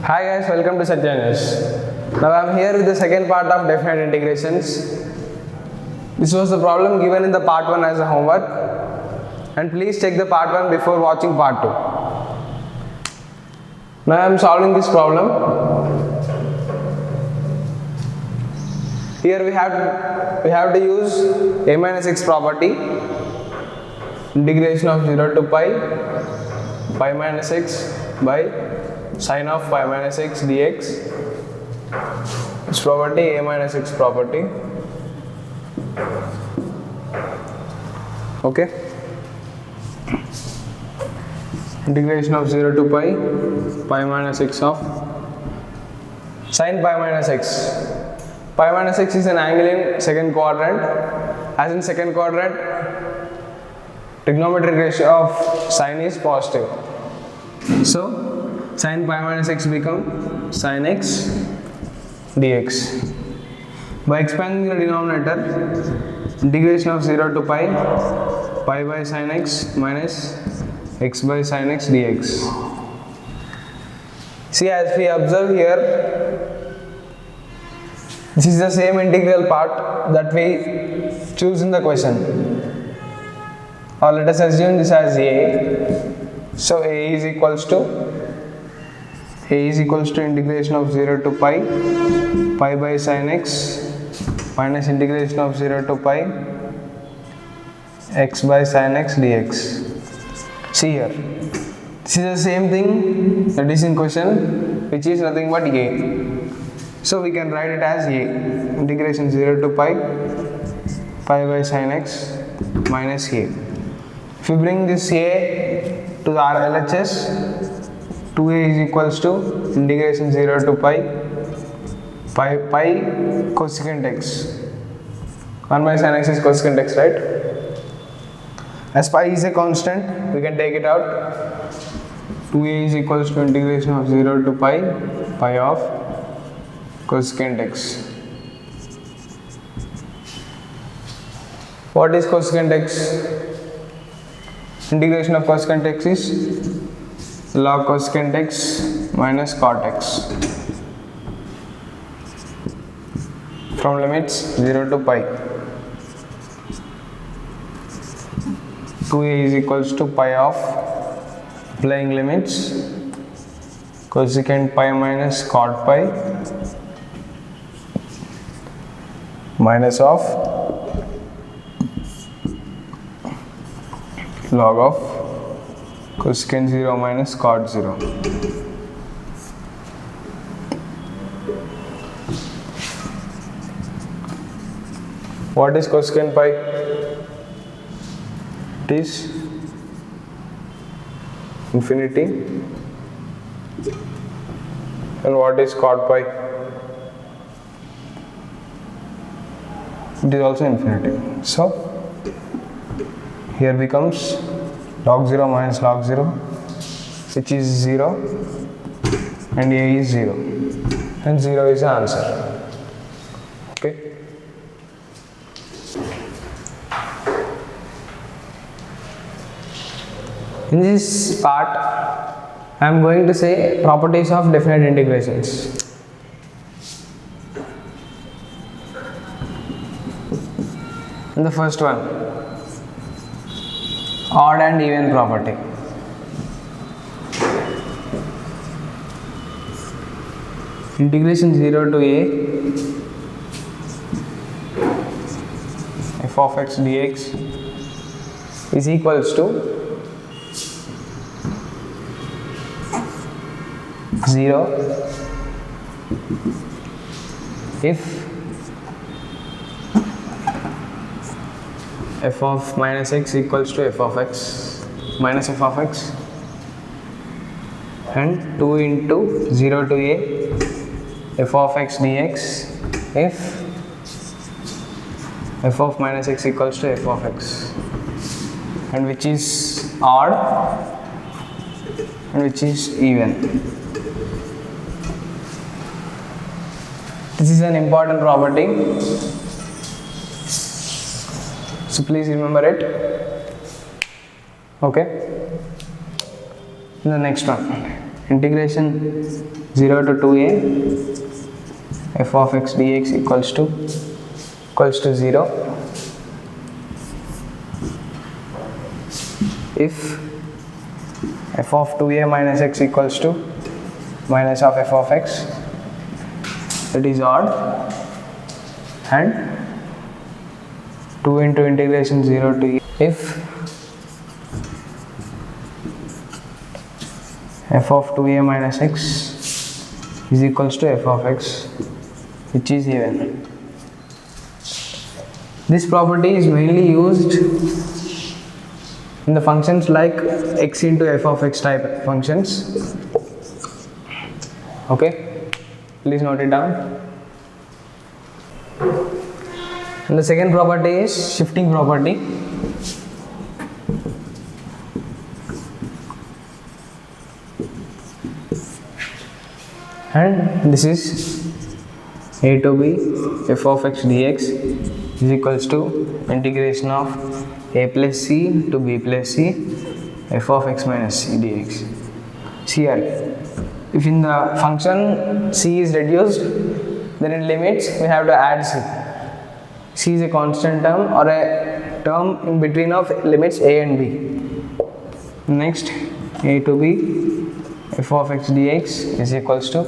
Hi guys, welcome to Satya News. Now I am here with the second part of definite integrations. This was the problem given in the part 1 as a homework, and please check the part 1 before watching part 2. Now I am solving this problem. Here we have to use a minus x property, integration of 0 to pi minus x by sine of pi minus x dx. This property a minus x property. Okay. Integration of 0 to pi minus x of sine pi minus x. Pi minus x is an angle in second quadrant. As in second quadrant, trigonometric ratio of sine is positive. So sin pi minus x become sin x dx. By expanding the denominator, integration of 0 to pi by sin x minus x by sin x dx. See, as we observe here, this is the same integral part that we choose in the question. Or let us assume this as a. So a is equals to integration of 0 to pi by sin x minus integration of 0 to pi x by sin x dx. See here, this is the same thing that is in question, which is nothing but a. So we can write it as a, integration 0 to pi by sin x minus a. If we bring this a to our LHS, 2a is equals to integration 0 to pi cosecant x. 1 by sin x is cosecant x, right? As pi is a constant, we can take it out. 2a is equals to integration of 0 to pi of cosecant x. What is cosecant x? Integration of cosecant x is log cosecant x minus cot x from limits 0 to pi. 2a is equals to pi of applying limits cosecant pi minus cot pi minus of log of cosecant 0 minus cot 0. What is cosecant pi? It is infinity. And what is cot pi? It is also infinity. So here becomes log 0 minus log 0, which is 0, and a is 0, and 0 is the answer. Okay. In this part, I am going to say properties of definite integrations. And the first one, odd and even property. Integration 0 to a f of x dx is equals to 0 if f of minus x equals to f of x minus f of x, and 2 into 0 to a f of x dx if f of minus x equals to f of x, and which is odd and which is even. This is an important property, so please remember it. Okay. The next one, integration 0 to 2a f of x dx equals to 0 if f of 2a minus x equals to minus of f of x, that is odd, and 2 into integration 0 to a if f of 2a minus x is equals to f of x, which is even. This property is mainly used in the functions like x into f of x type functions. Okay, please note it down. And the second property is shifting property. And this is a to b f of x dx is equals to integration of a plus c to b plus c f of x minus c dx. See here, if in the function c is reduced, then in limits we have to add c. C is a constant term or a term in between of limits a and b. Next, a to b f of x dx is equals to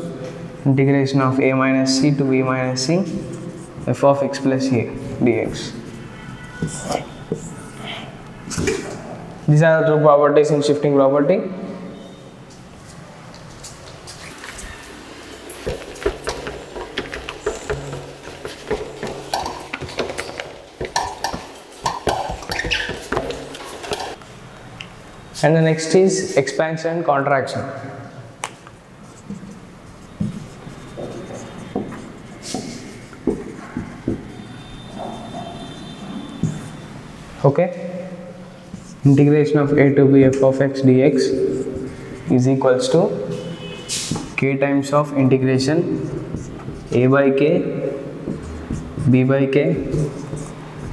integration of a minus c to b minus c f of x plus a dx. These are the two properties in shifting property. And the next is expansion and contraction. Okay, integration of a to b f of x dx is equals to k times of integration a by k b by k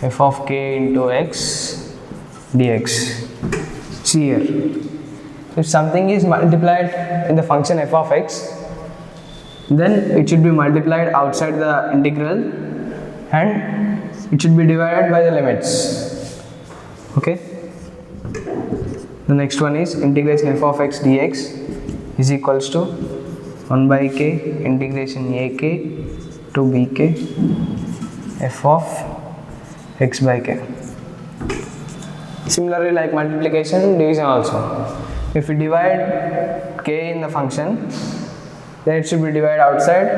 f of k into x dx. See here, if something is multiplied in the function f of x, then it should be multiplied outside the integral and it should be divided by the limits. Okay, the next one is integration f of x dx is equals to 1 by k integration ak to bk f of x by k. Similarly, like multiplication, division also. If we divide k in the function, then it should be divided outside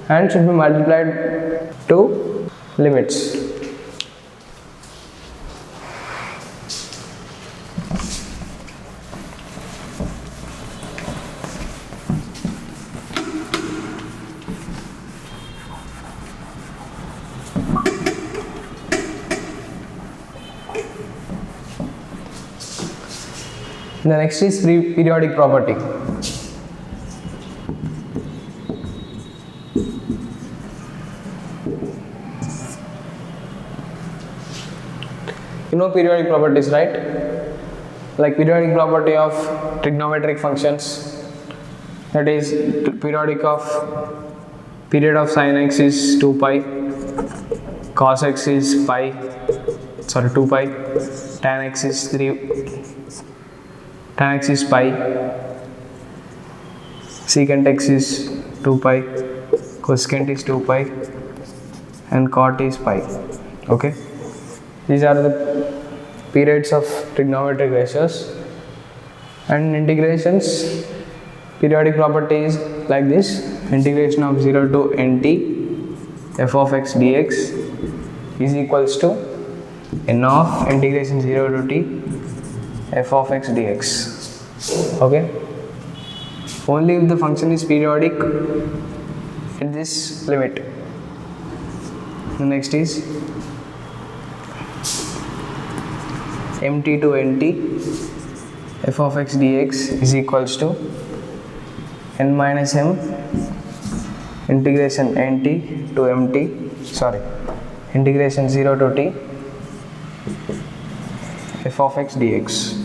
and should be multiplied to limits. The next is periodic property. You know periodic properties, right? Like periodic property of trigonometric functions, that is period of sin x is 2 pi, cos x is 2 pi, tan x is pi, secant x is 2 pi, cosecant is 2 pi, and cot is pi. Okay, these are the periods of trigonometric ratios. And integrations, periodic property is like this: integration of 0 to nt f of x dx is equals to n of integration 0 to t f of x dx. Okay, only if the function is periodic in this limit. The next is mt to nt f of x dx is equals to n minus m integration nt to integration 0 to t f of x dx.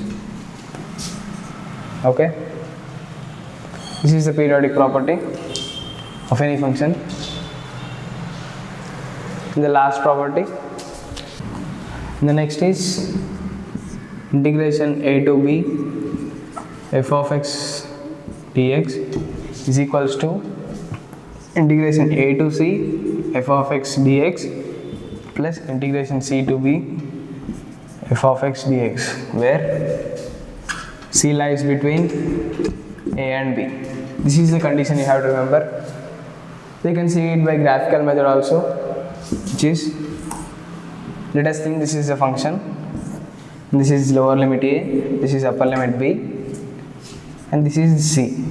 Okay, This is the periodic property of any function. And the last property. And the next is integration a to b f of x dx is equals to integration a to c f of x dx plus integration c to b f of x dx, where c lies between a and b. This is the condition you have to remember. You can see it by graphical method also, which is, let us think this is a function, this is lower limit a, this is upper limit b, and this is c.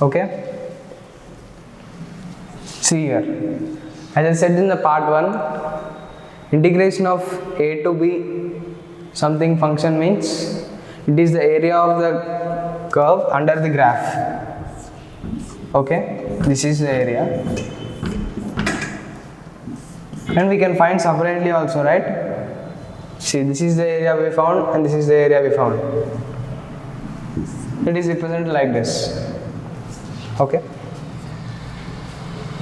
Okay, see here, as I said in the part 1, integration of a to b something function means it is the area of the curve under the graph. Okay, this is the area, and we can find separately also, right? See, this is the area we found and this is the area we found. It is represented like this. Okay,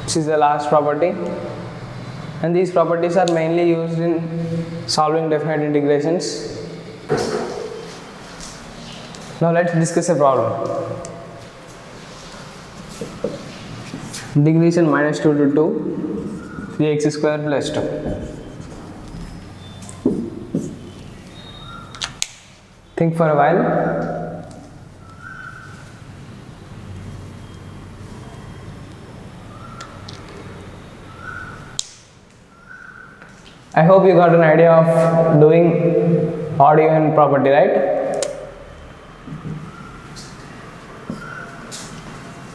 this is the last property, and these properties are mainly used in solving definite integrations. Now let's discuss a problem. Integration minus 2 to 2 3x square plus 2. Think for a while. I hope you got an idea of doing odd even property, right?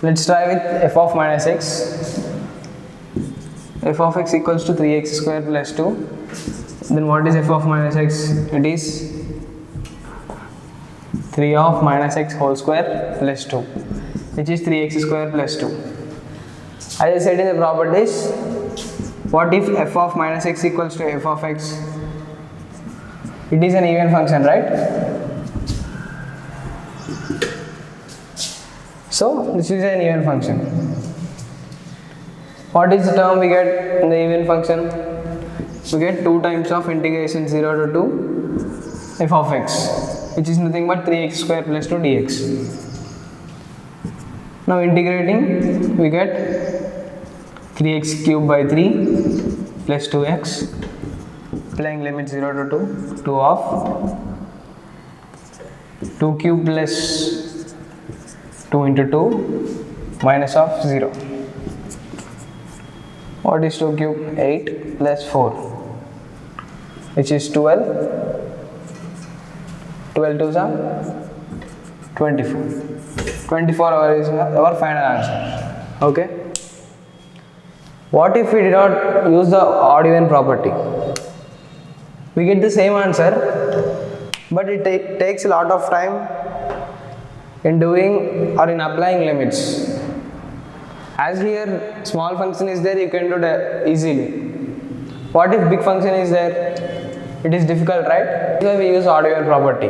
Let's try with f of minus x. F of x equals to 3x square plus 2. Then what is f of minus x? It is 3 of minus x whole square plus 2, which is 3x square plus 2. As I said in the properties, what if f of minus x equals to f of x? It is an even function, right? So this is an even function. What is the term we get in the even function? We get 2 times of integration 0 to 2 f of x, which is nothing but 3x square plus 2 dx. Now integrating, we get 3x cube by 3 plus 2x, applying limit 0 to 2, 2 of 2 cube plus 2 into 2 minus of 0. What is 2 cube? 8 plus 4, which is 12. 12 2s are 24. 24 is our final answer. Okay. What if we did not use the odd even property? We get the same answer, but it takes a lot of time in doing or in applying limits. As here small function is there, you can do that easily. What if big function is there? It is difficult, right? That's why we use odd even property.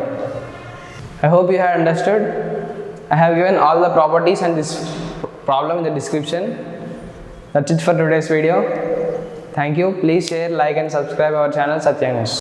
I hope you have understood. I have given all the properties and this problem in the description. That's it for today's video. Thank you. Please share, like and subscribe our channel Satya News.